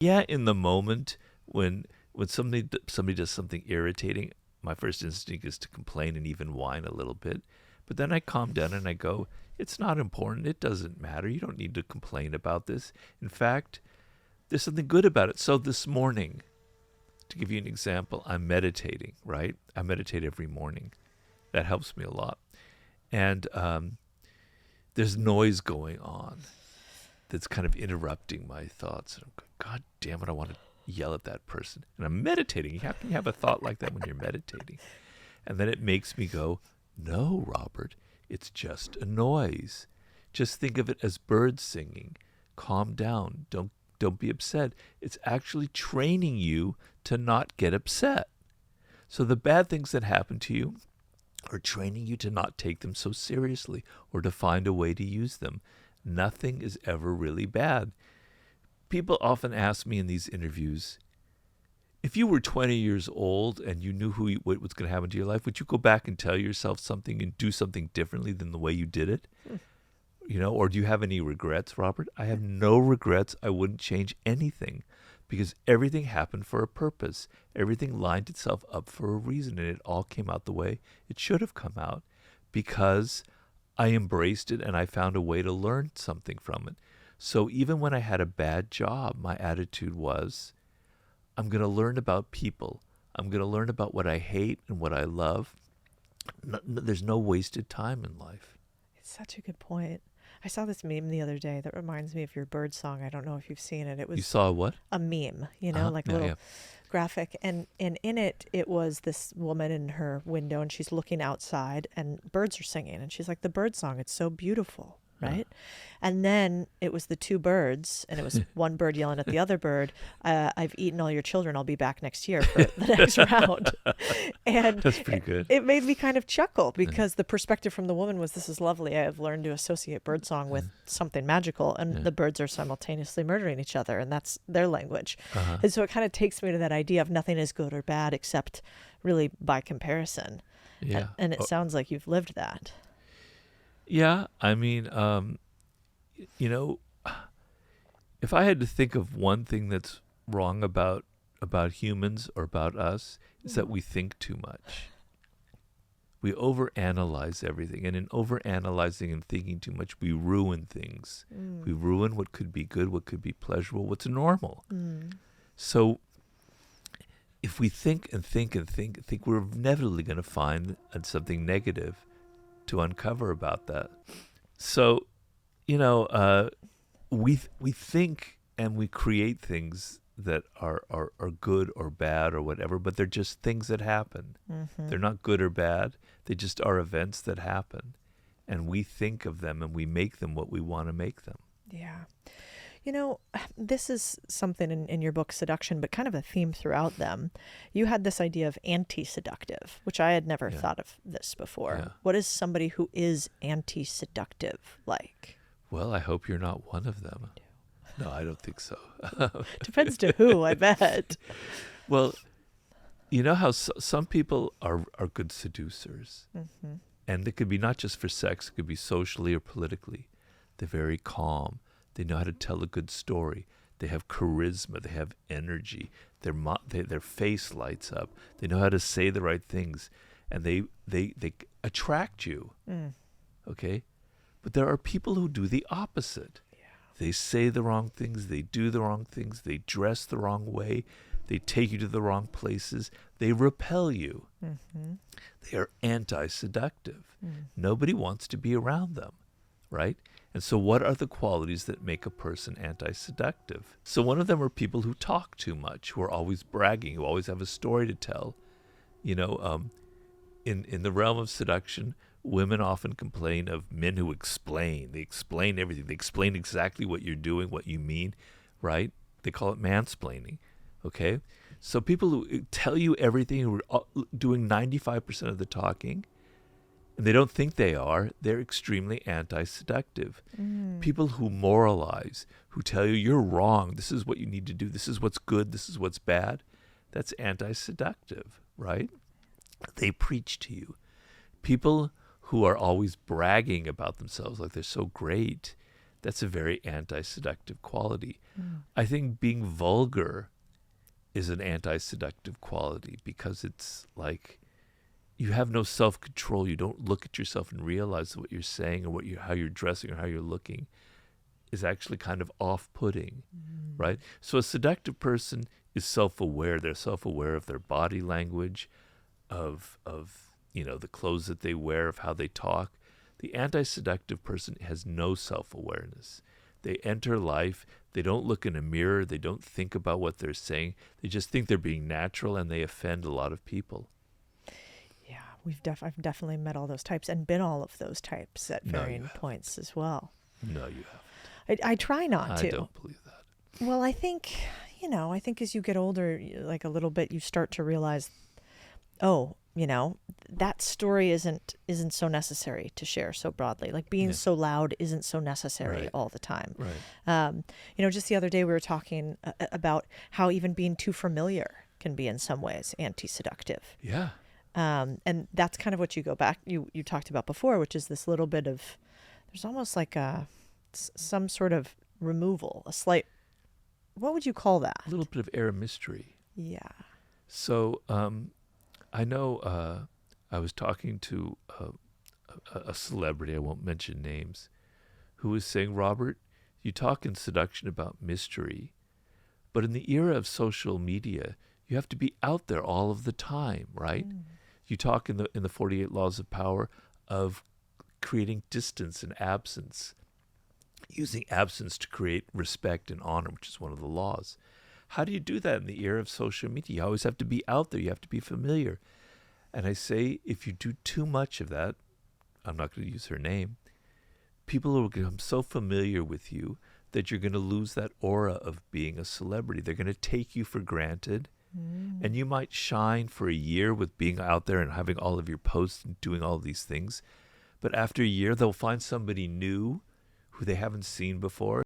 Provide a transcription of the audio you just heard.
Yeah, in the moment when somebody does something irritating, my first instinct is to complain and even whine a little bit. But then I calm down and I go, it's not important. It doesn't matter. You don't need to complain about this. In fact, there's something good about it. So this morning, to give you an example, I'm meditating, right? I meditate every morning. That helps me a lot. And there's noise going on that's kind of interrupting my thoughts. And I'm going, God damn it, I want to yell at that person. And I'm meditating. How can you have a thought like that when you're meditating? And then it makes me go, no, Robert, it's just a noise. Just think of it as birds singing. Calm down. Don't be upset. It's actually training you to not get upset. So the bad things that happen to you are training you to not take them so seriously or to find a way to use them. Nothing is ever really bad. People often ask me in these interviews, if you were 20 years old and you knew what was going to happen to your life, would you go back and tell yourself something and do something differently than the way you did it? Or do you have any regrets, Robert? I have no regrets. I wouldn't change anything because everything happened for a purpose. Everything lined itself up for a reason, and it all came out the way it should have come out because I embraced it and I found a way to learn something from it. So even when I had a bad job, my attitude was, I'm going to learn about people. I'm going to learn about what I hate and what I love. There's no wasted time in life. It's such a good point. I saw this meme the other day that reminds me of your bird song. I don't know if you've seen it. It was You saw what? a meme, like a little graphic. And in it, it was this woman in her window and she's looking outside and birds are singing. And she's like, the bird song, it's so beautiful. Right. And then it was the two birds and it was one bird yelling at the other bird. I've eaten all your children. I'll be back next year for the next round. And That's pretty good. It made me kind of chuckle because the perspective from the woman was, this is lovely. I have learned to associate birdsong with something magical. And the birds are simultaneously murdering each other. And that's their language. And so it kind of takes me to that idea of nothing is good or bad except really by comparison. Yeah. And it sounds like you've lived that. Yeah, I mean, if I had to think of one thing that's wrong about humans or about us, is that we think too much. We overanalyze everything, and in overanalyzing and thinking too much, we ruin things. We ruin what could be good, what could be pleasurable, what's normal. So if we think and think and think, we're inevitably going to find something negative to uncover about that. So, we think and we create things that are good or bad or whatever, but they're just things that happen. They're not good or bad. They just are events that happen. And we think of them and we make them what we want to make them. Yeah. This is something in your book, Seduction, but kind of a theme throughout them. You had this idea of anti-seductive, which I had never thought of this before. Yeah. What is somebody who is anti-seductive like? Well, I hope you're not one of them. No, I don't think so. Depends to who, I bet. Well, you know how some people are good seducers. And it could be not just for sex, it could be socially or politically. They're very calm. They know how to tell a good story. They have charisma. They have energy. Their face lights up. They know how to say the right things, and they attract you. Okay, but there are people who do the opposite. Yeah. They say the wrong things. They do the wrong things. They dress the wrong way. They take you to the wrong places. They repel you. They are anti-seductive. Nobody wants to be around them, right? And so what are the qualities that make a person anti-seductive? So one of them are people who talk too much, who are always bragging, who always have a story to tell. In the realm of seduction, women often complain of men who explain. They explain everything. They explain exactly what you're doing, what you mean, right? They call it mansplaining, okay? So people who tell you everything, who are doing 95% of the talking, and they don't think they are, they're extremely anti-seductive. People who moralize, who tell you you're wrong, this is what you need to do, this is what's good, this is what's bad, that's anti-seductive, right? They preach to you. People who are always bragging about themselves like they're so great, That's a very anti-seductive quality. I think being vulgar is an anti-seductive quality because it's like you have no self-control. You don't look at yourself and realize what you're saying or how you're dressing or how you're looking is actually kind of off-putting, right? So a seductive person is self-aware. They're self-aware of their body language, of the clothes that they wear, of how they talk. The anti-seductive person has no self-awareness. They enter life. They don't look in a mirror. They don't think about what they're saying. They just think they're being natural, and they offend a lot of people. Yeah, I've definitely met all those types and been all of those types at varying points as well. No, you haven't. I try not to. I don't believe that. Well, I think as you get older, like a little bit, you start to realize, that story isn't so necessary to share so broadly. Like being so loud isn't so necessary all the time. Right. Just the other day we were talking about how even being too familiar can be in some ways anti-seductive. Yeah. And that's kind of what you talked about before, which is this little bit of, there's almost like some sort of removal, a slight, what would you call that? A little bit of air of mystery. Yeah. So I know I was talking to a celebrity, I won't mention names, who was saying, Robert, you talk in Seduction about mystery, but in the era of social media, you have to be out there all of the time, right? You talk in the 48 Laws of Power of creating distance and absence, using absence to create respect and honor, which is one of the laws. How do you do that in the era of social media? You always have to be out there. You have to be familiar. And I say, if you do too much of that, I'm not going to use her name, people will become so familiar with you that you're going to lose that aura of being a celebrity. They're going to take you for granted. And you might shine for a year with being out there and having all of your posts and doing all these things. But after a year, they'll find somebody new who they haven't seen before.